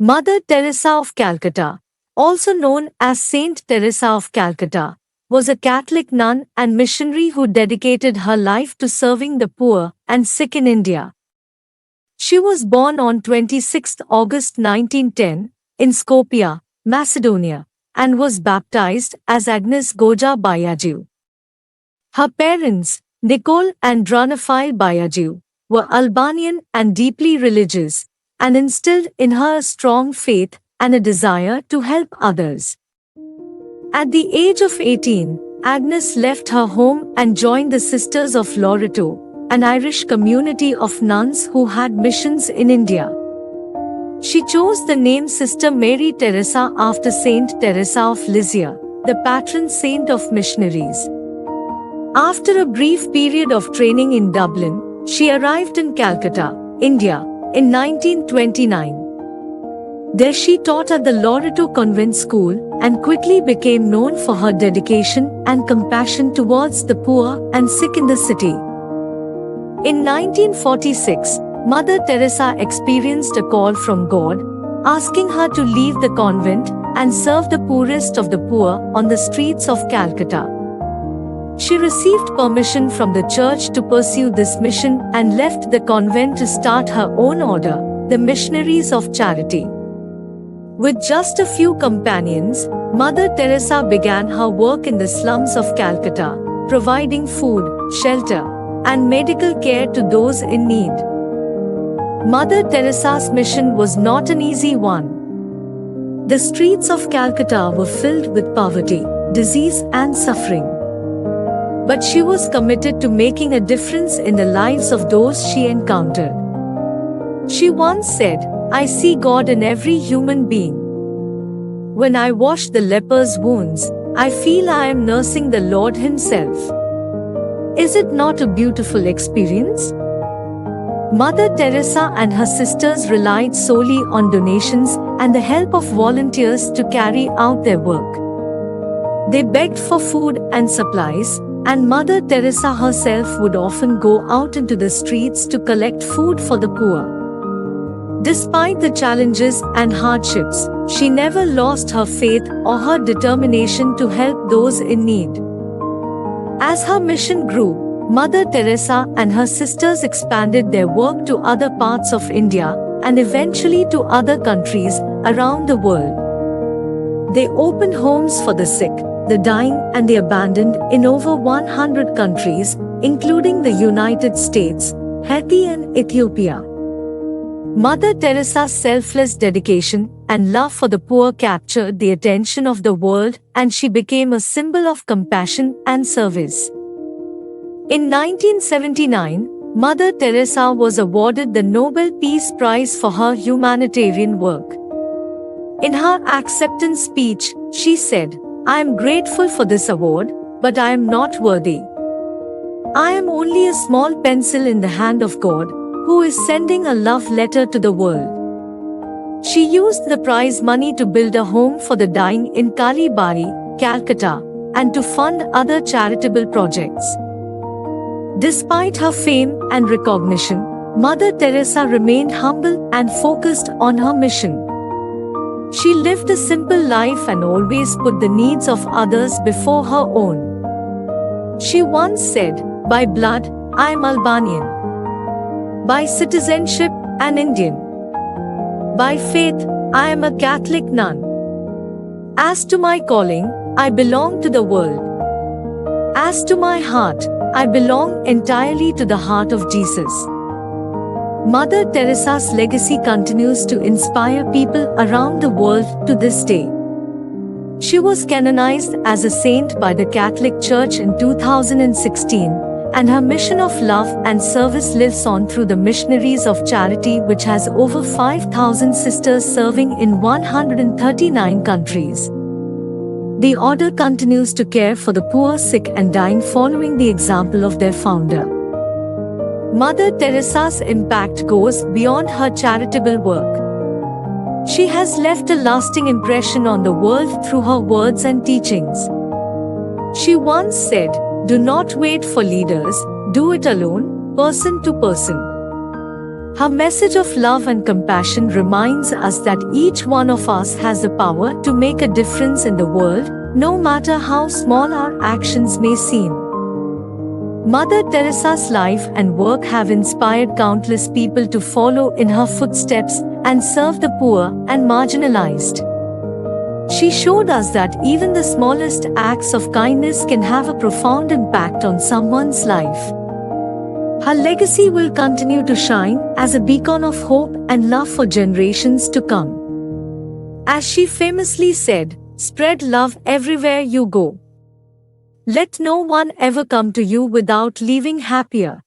Mother Teresa of Calcutta, also known as Saint Teresa of Calcutta, was a Catholic nun and missionary who dedicated her life to serving the poor and sick in India. She was born on 26 August 1910 in Skopje, Macedonia, and was baptized as Agnes Gonxha Bojaxhiu. Her parents, Nikollë and Dranafile Bojaxhiu, were Albanian and deeply religious, and instilled in her a strong faith and a desire to help others. At the age of 18, Agnes left her home and joined the Sisters of Loreto, an Irish community of nuns who had missions in India. She chose the name Sister Mary Teresa after Saint Teresa of Lisieux, the patron saint of missionaries. After a brief period of training in Dublin, she arrived in Calcutta, India, in 1929. There she taught at the Loreto convent school and quickly became known for her dedication and compassion towards the poor and sick in the city. In 1946, Mother Teresa experienced a call from God, asking her to leave the convent and serve the poorest of the poor on the streets of Calcutta. She received permission from the church to pursue this mission and left the convent to start her own order, the Missionaries of Charity. With just a few companions, Mother Teresa began her work in the slums of Calcutta, providing food, shelter, and medical care to those in need. Mother Teresa's mission was not an easy one. The streets of Calcutta were filled with poverty, disease, and suffering. But she was committed to making a difference in the lives of those she encountered. She once said, "I see God in every human being. When I wash the leper's wounds, I feel I am nursing the Lord Himself." Is it not a beautiful experience? Mother Teresa and her sisters relied solely on donations and the help of volunteers to carry out their work. They begged for food and supplies, and Mother Teresa herself would often go out into the streets to collect food for the poor. Despite the challenges and hardships, she never lost her faith or her determination to help those in need. As her mission grew, Mother Teresa and her sisters expanded their work to other parts of India and eventually to other countries around the world. They opened homes for the sick, the dying, and the abandoned in over 100 countries, including the United States, Haiti, and Ethiopia. Mother Teresa's selfless dedication and love for the poor captured the attention of the world, and she became a symbol of compassion and service. In 1979, Mother Teresa was awarded the Nobel Peace Prize for her humanitarian work. In her acceptance speech, she said, "I am grateful for this award, but I am not worthy. I am only a small pencil in the hand of God, who is sending a love letter to the world." She used the prize money to build a home for the dying in Kalibari, Calcutta, and to fund other charitable projects. Despite her fame and recognition, Mother Teresa remained humble and focused on her mission. She lived a simple life and always put the needs of others before her own. She once said, "By blood, I am Albanian. By citizenship, an Indian. By faith, I am a Catholic nun. As to my calling, I belong to the world. As to my heart, I belong entirely to the heart of Jesus." Mother Teresa's legacy continues to inspire people around the world to this day. She was canonized as a saint by the Catholic Church in 2016, and her mission of love and service lives on through the Missionaries of Charity, which has over 5,000 sisters serving in 139 countries. The order continues to care for the poor, sick, and dying, following the example of their founder. Mother Teresa's impact goes beyond her charitable work. She has left a lasting impression on the world through her words and teachings. She once said, "Do not wait for leaders, do it alone, person to person." Her message of love and compassion reminds us that each one of us has the power to make a difference in the world, no matter how small our actions may seem. Mother Teresa's life and work have inspired countless people to follow in her footsteps and serve the poor and marginalized. She showed us that even the smallest acts of kindness can have a profound impact on someone's life. Her legacy will continue to shine as a beacon of hope and love for generations to come. As she famously said, "Spread love everywhere you go. Let no one ever come to you without leaving happier."